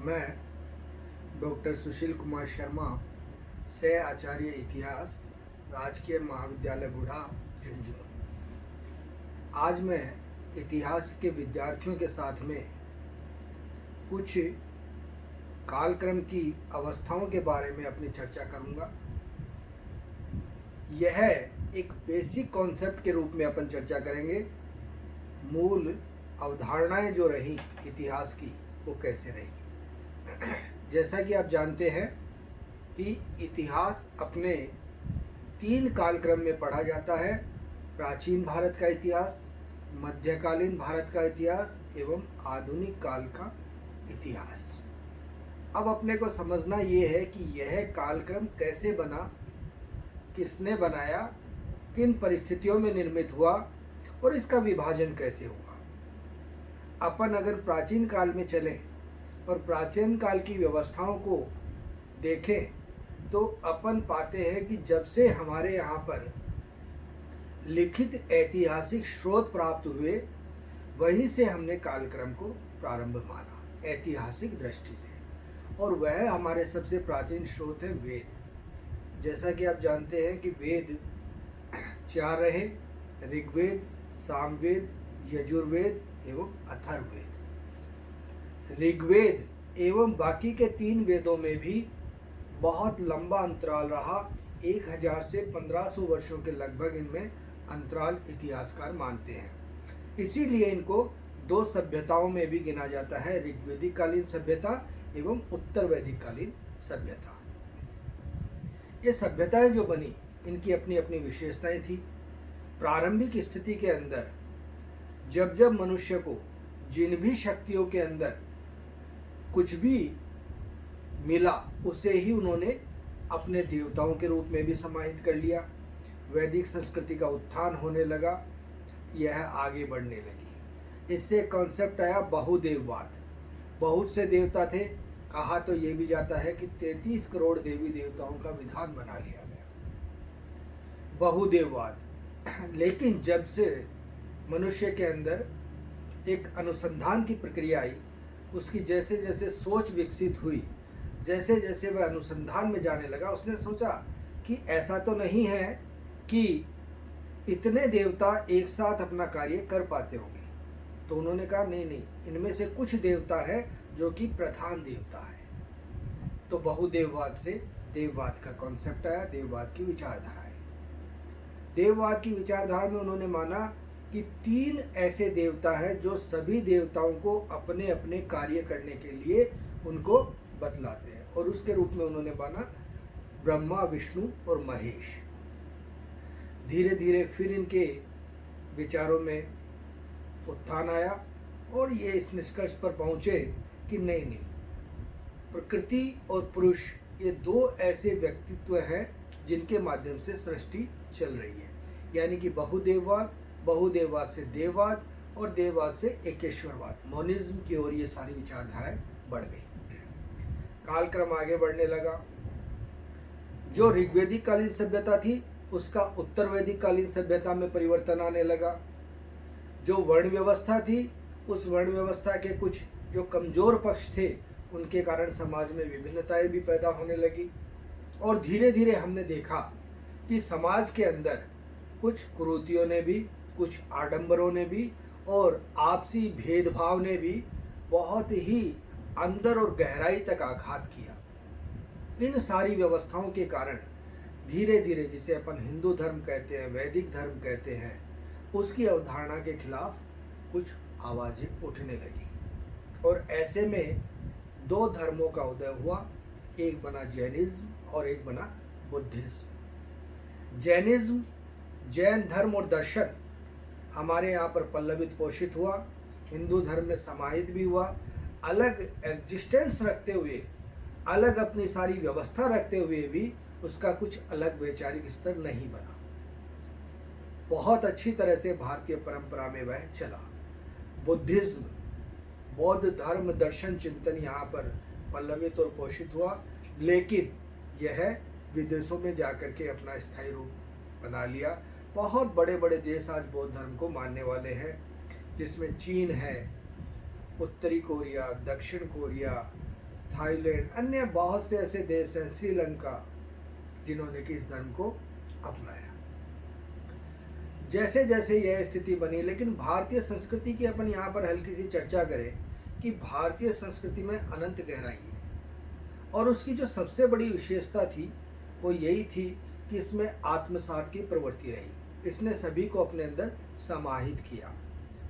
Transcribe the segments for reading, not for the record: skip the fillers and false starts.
मैं डॉक्टर सुशील कुमार शर्मा, सह आचार्य इतिहास, राजकीय महाविद्यालय बुढ़ा, झुंझुनू। आज मैं इतिहास के विद्यार्थियों के साथ में कुछ कालक्रम की अवस्थाओं के बारे में अपनी चर्चा करूंगा। यह एक बेसिक कॉन्सेप्ट के रूप में अपन चर्चा करेंगे। मूल अवधारणाएं जो रही इतिहास की वो कैसे रही। जैसा कि आप जानते हैं कि इतिहास अपने 3 कालक्रम में पढ़ा जाता है: प्राचीन भारत का इतिहास, मध्यकालीन भारत का इतिहास एवं आधुनिक काल का इतिहास। अब अपने को समझना ये है कि यह कालक्रम कैसे बना, किसने बनाया, किन परिस्थितियों में निर्मित हुआ और इसका विभाजन कैसे हुआ। अपन अगर प्राचीन काल में चलें और प्राचीन काल की व्यवस्थाओं को देखें तो अपन पाते हैं कि जब से हमारे यहाँ पर लिखित ऐतिहासिक स्रोत प्राप्त हुए, वहीं से हमने कालक्रम को प्रारंभ माना ऐतिहासिक दृष्टि से। और वह हमारे सबसे प्राचीन स्रोत है वेद। जैसा कि आप जानते हैं कि वेद 4 रहे: ऋग्वेद, सामवेद, यजुर्वेद एवं अथर्ववेद। ऋग्वेद एवं बाकी के 3 वेदों में भी बहुत लंबा अंतराल रहा। 1000 से 1500 वर्षों के लगभग इनमें अंतराल इतिहासकार मानते हैं। इसीलिए इनको 2 सभ्यताओं में भी गिना जाता है: ऋग्वेदिक कालीन सभ्यता एवं उत्तर वैदिक कालीन सभ्यता। ये सभ्यताएं जो बनी, इनकी अपनी अपनी विशेषताएं थी। प्रारंभिक स्थिति के अंदर जब जब मनुष्य को जिन भी शक्तियों के अंदर कुछ भी मिला, उसे ही उन्होंने अपने देवताओं के रूप में भी समाहित कर लिया। वैदिक संस्कृति का उत्थान होने लगा, यह आगे बढ़ने लगी। इससे कॉन्सेप्ट आया बहुदेववाद। बहुत से देवता थे, कहा तो ये भी जाता है कि 33 करोड़ देवी देवताओं का विधान बना लिया गया, बहुदेववाद। लेकिन जब से मनुष्य के अंदर एक अनुसंधान की प्रक्रिया आई, उसकी जैसे जैसे सोच विकसित हुई, जैसे जैसे वह अनुसंधान में जाने लगा, उसने सोचा कि ऐसा तो नहीं है कि इतने देवता एक साथ अपना कार्य कर पाते होंगे। तो उन्होंने कहा नहीं, इनमें से कुछ देवता है जो कि प्रधान देवता है। तो बहुदेववाद से देववाद का कॉन्सेप्ट आया, देववाद की विचारधारा है। देववाद की विचारधारा में उन्होंने माना कि 3 ऐसे देवता हैं जो सभी देवताओं को अपने अपने कार्य करने के लिए उनको बतलाते हैं, और उसके रूप में उन्होंने माना ब्रह्मा, विष्णु और महेश। धीरे धीरे फिर इनके विचारों में उत्थान आया और ये इस निष्कर्ष पर पहुंचे कि नहीं, प्रकृति और पुरुष ये 2 ऐसे व्यक्तित्व हैं जिनके माध्यम से सृष्टि चल रही है। यानी कि बहुदेववाद, बहुदेववाद से देववाद और देववाद से एकेश्वरवाद, मोनिज्म की ओर ये सारी विचारधाराएं बढ़ गई। कालक्रम आगे बढ़ने लगा। जो ऋग्वेदिक कालीन सभ्यता थी, उसका उत्तर वैदिक कालीन सभ्यता में परिवर्तन आने लगा। जो वर्ण व्यवस्था थी, उस वर्ण व्यवस्था के कुछ जो कमजोर पक्ष थे, उनके कारण समाज में विभिन्नताएं भी पैदा होने लगी। और धीरे धीरे हमने देखा कि समाज के अंदर कुछ कुरीतियों ने भी, कुछ आडंबरों ने भी और आपसी भेदभाव ने भी बहुत ही अंदर और गहराई तक आघात किया। इन सारी व्यवस्थाओं के कारण धीरे धीरे, जिसे अपन हिंदू धर्म कहते हैं, वैदिक धर्म कहते हैं, उसकी अवधारणा के खिलाफ कुछ आवाजें उठने लगी। और ऐसे में 2 धर्मों का उदय हुआ, एक बना जैनिज्म और एक बना बुद्धिज्म। जैनिज्म, जैन धर्म और दर्शन हमारे यहाँ पर पल्लवित पोषित हुआ, हिंदू धर्म में समाहित भी हुआ। अलग एग्जिस्टेंस रखते हुए, अलग अपनी सारी व्यवस्था रखते हुए भी उसका कुछ अलग वैचारिक स्तर नहीं बना। बहुत अच्छी तरह से भारतीय परंपरा में वह चला। बुद्धिज्म, बौद्ध धर्म दर्शन चिंतन यहाँ पर पल्लवित और पोषित हुआ, लेकिन यह विदेशों में जाकर के अपना स्थायी रूप बना लिया। बहुत बड़े बड़े देश आज बौद्ध धर्म को मानने वाले हैं, जिसमें चीन है, उत्तरी कोरिया, दक्षिण कोरिया, थाईलैंड, अन्य बहुत से ऐसे देश हैं, श्रीलंका, जिन्होंने कि इस धर्म को अपनाया। जैसे जैसे यह स्थिति बनी, लेकिन भारतीय संस्कृति की अपन यहाँ पर हल्की सी चर्चा करें कि भारतीय संस्कृति में अनंत गहराई है, और उसकी जो सबसे बड़ी विशेषता थी वो यही थी कि इसमें आत्मसात की प्रवृत्ति रही। इसने सभी को अपने अंदर समाहित किया।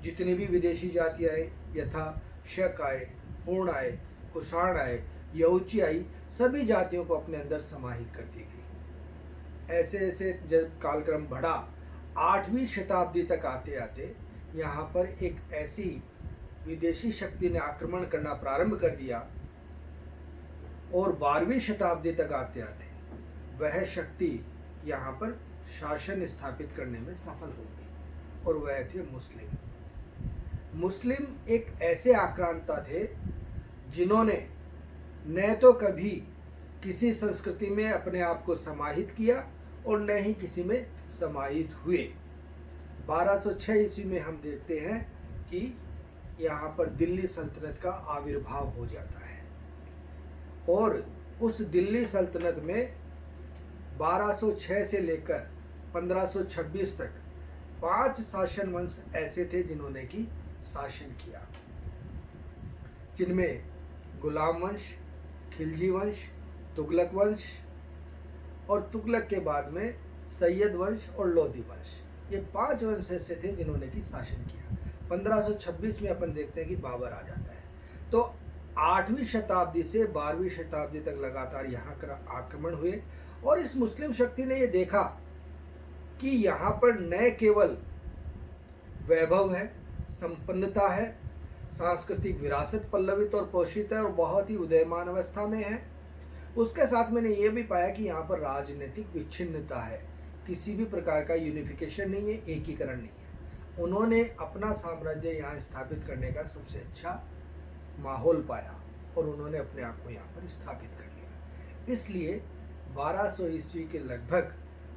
जितनी भी विदेशी जाति आए, यथा शक आए, पूर्ण आए, कुषाण आए, यहुची आई, सभी जातियों को अपने अंदर समाहित कर दी गई। ऐसे ऐसे जब कालक्रम बढ़ा, 8वीं शताब्दी तक आते आते यहाँ पर एक ऐसी विदेशी शक्ति ने आक्रमण करना प्रारंभ कर दिया, और 12वीं शताब्दी तक आते आते वह शक्ति यहाँ पर शासन स्थापित करने में सफल हो गई, और वह थे मुस्लिम। मुस्लिम एक ऐसे आक्रांता थे जिन्होंने न तो कभी किसी संस्कृति में अपने आप को समाहित किया और न ही किसी में समाहित हुए। 1206 ईस्वी में हम देखते हैं कि यहाँ पर दिल्ली सल्तनत का आविर्भाव हो जाता है, और उस दिल्ली सल्तनत में 1206 से लेकर 1526 तक 5 शासन वंश ऐसे थे जिन्होंने कि शासन किया, जिनमें गुलाम वंश, खिलजी वंश, तुगलक वंश, और तुगलक के बाद में सैयद वंश और लोधी वंश। ये 5 वंश ऐसे थे जिन्होंने कि शासन किया। 1526 में अपन देखते हैं कि बाबर आ जाता है। तो 8वीं शताब्दी से 12वीं शताब्दी तक लगातार यहाँ कर आक्रमण हुए, और इस मुस्लिम शक्ति ने ये देखा कि यहाँ पर न केवल वैभव है, संपन्नता है, सांस्कृतिक विरासत पल्लवित और पोषित है और बहुत ही उदयमान अवस्था में है, उसके साथ मैंने ये भी पाया कि यहाँ पर राजनीतिक विच्छिन्नता है, किसी भी प्रकार का यूनिफिकेशन नहीं है, एकीकरण नहीं है। उन्होंने अपना साम्राज्य यहाँ स्थापित करने का सबसे अच्छा माहौल पाया, और उन्होंने अपने आप को यहाँ पर स्थापित कर लिया। इसलिए 1200 ईस्वी के लगभग,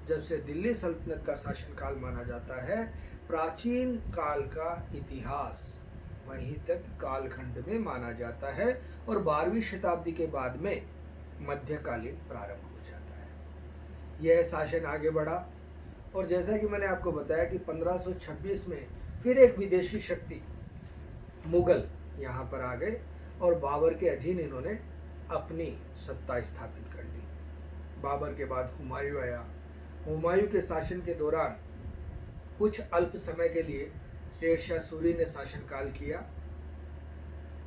जब से दिल्ली सल्तनत का शासनकाल माना जाता है, प्राचीन काल का इतिहास वहीं तक कालखंड में माना जाता है, और 12वीं शताब्दी के बाद में मध्यकालीन प्रारंभ हो जाता है। यह शासन आगे बढ़ा, और जैसा कि मैंने आपको बताया कि 1526 में फिर एक विदेशी शक्ति मुगल यहाँ पर आ गए, और बाबर के अधीन इन्होंने अपनी सत्ता स्थापित कर ली। बाबर के बाद हुमायूं आया। हुमायूं के शासन के दौरान कुछ अल्प समय के लिए शेरशाह सूरी ने शासनकाल किया।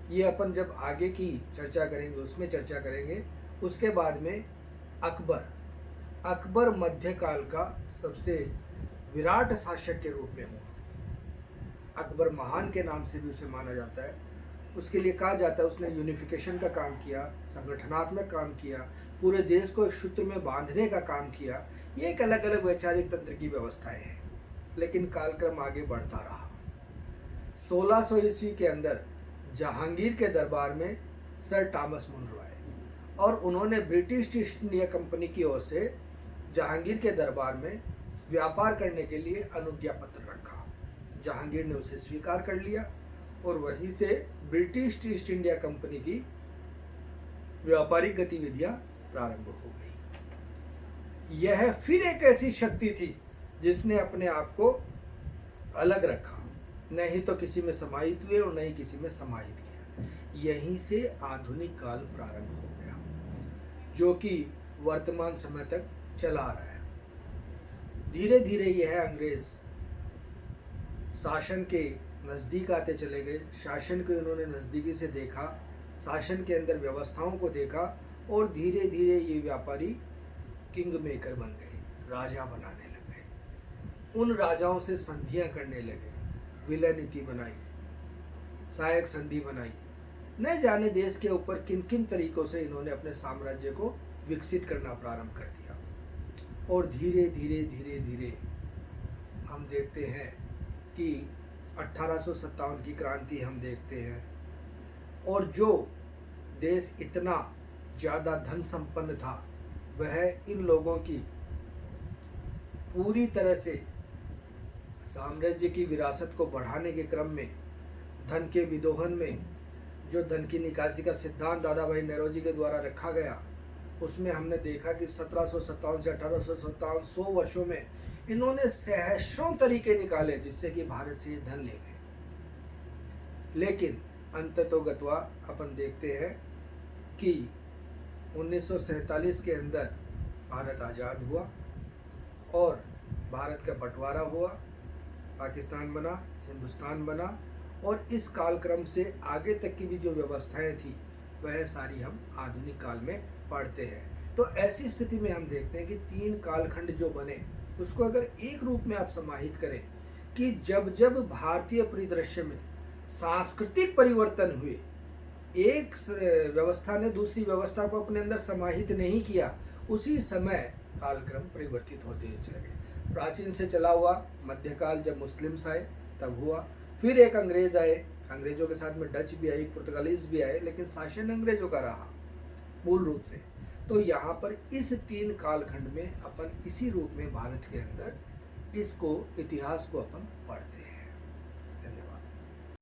ये अपन जब आगे की चर्चा करेंगे उसमें चर्चा करेंगे। उसके बाद में अकबर मध्यकाल का सबसे विराट शासक के रूप में हुआ। अकबर महान के नाम से भी उसे माना जाता है। उसके लिए कहा जाता है उसने यूनिफिकेशन का काम किया, संगठनात्मक काम किया, पूरे देश को एक सूत्र में बांधने का काम किया। ये एक अलग अलग वैचारिक तंत्र की व्यवस्थाएं हैं, लेकिन कालक्रम आगे बढ़ता रहा। 1600 ईस्वी के अंदर जहांगीर के दरबार में सर टॉमस मुनरो आए, और उन्होंने ब्रिटिश ईस्ट इंडिया कंपनी की ओर से जहांगीर के दरबार में व्यापार करने के लिए अनुज्ञा पत्र रखा। जहांगीर ने उसे स्वीकार कर लिया, और वहीं से ब्रिटिश ईस्ट इंडिया कंपनी की व्यापारिक गतिविधियां प्रारंभ हो गई। यह फिर एक ऐसी शक्ति थी जिसने अपने आप को अलग रखा, न ही तो किसी में समाहित हुए और न ही किसी में समाहित किया। यहीं से आधुनिक काल प्रारंभ हो गया, जो कि वर्तमान समय तक चला आ रहा है। धीरे धीरे यह अंग्रेज शासन के नज़दीक आते चले गए। शासन को इन्होंने नज़दीकी से देखा, शासन के अंदर व्यवस्थाओं को देखा, और धीरे धीरे ये व्यापारी किंग मेकर बन गए, राजा बनाने लगे। उन राजाओं से संधियां करने लगे, विलय नीति बनाई, सहायक संधि बनाई। न जाने देश के ऊपर किन किन तरीकों से इन्होंने अपने साम्राज्य को विकसित करना प्रारंभ कर दिया। और धीरे धीरे धीरे धीरे हम देखते हैं कि 1857 की क्रांति हम देखते हैं, और जो देश इतना ज़्यादा धन संपन्न था, वह इन लोगों की पूरी तरह से साम्राज्य की विरासत को बढ़ाने के क्रम में, धन के विदोहन में, जो धन की निकासी का सिद्धांत दादा भाई नौरोजी के द्वारा रखा गया, उसमें हमने देखा कि 1757 से 1857 100 वर्षों में इन्होंने सहस्रों तरीके निकाले जिससे कि भारत से ये धन ले गए। लेकिन अंततोगत्वा अपन देखते हैं कि 1947 के अंदर भारत आज़ाद हुआ और भारत का बंटवारा हुआ, पाकिस्तान बना, हिंदुस्तान बना, और इस कालक्रम से आगे तक की भी जो व्यवस्थाएं थी वह सारी हम आधुनिक काल में पढ़ते हैं। तो ऐसी स्थिति में हम देखते हैं कि 3 कालखंड जो बने उसको अगर एक रूप में आप समाहित करें कि जब जब भारतीय परिदृश्य में सांस्कृतिक परिवर्तन हुए, एक व्यवस्था ने दूसरी व्यवस्था को अपने अंदर समाहित नहीं किया, उसी समय कालक्रम परिवर्तित होते चले गए। प्राचीन से चला हुआ मध्यकाल जब मुस्लिम्स आए तब हुआ, फिर एक अंग्रेज आए, अंग्रेजों के साथ में डच भी आई, पुर्तगालीज भी आए, लेकिन शासन अंग्रेजों का रहा मूल रूप से। तो यहाँ पर इस 3 कालखंड में अपन इसी रूप में भारत के अंदर इसको, इतिहास को अपन पढ़ते हैं।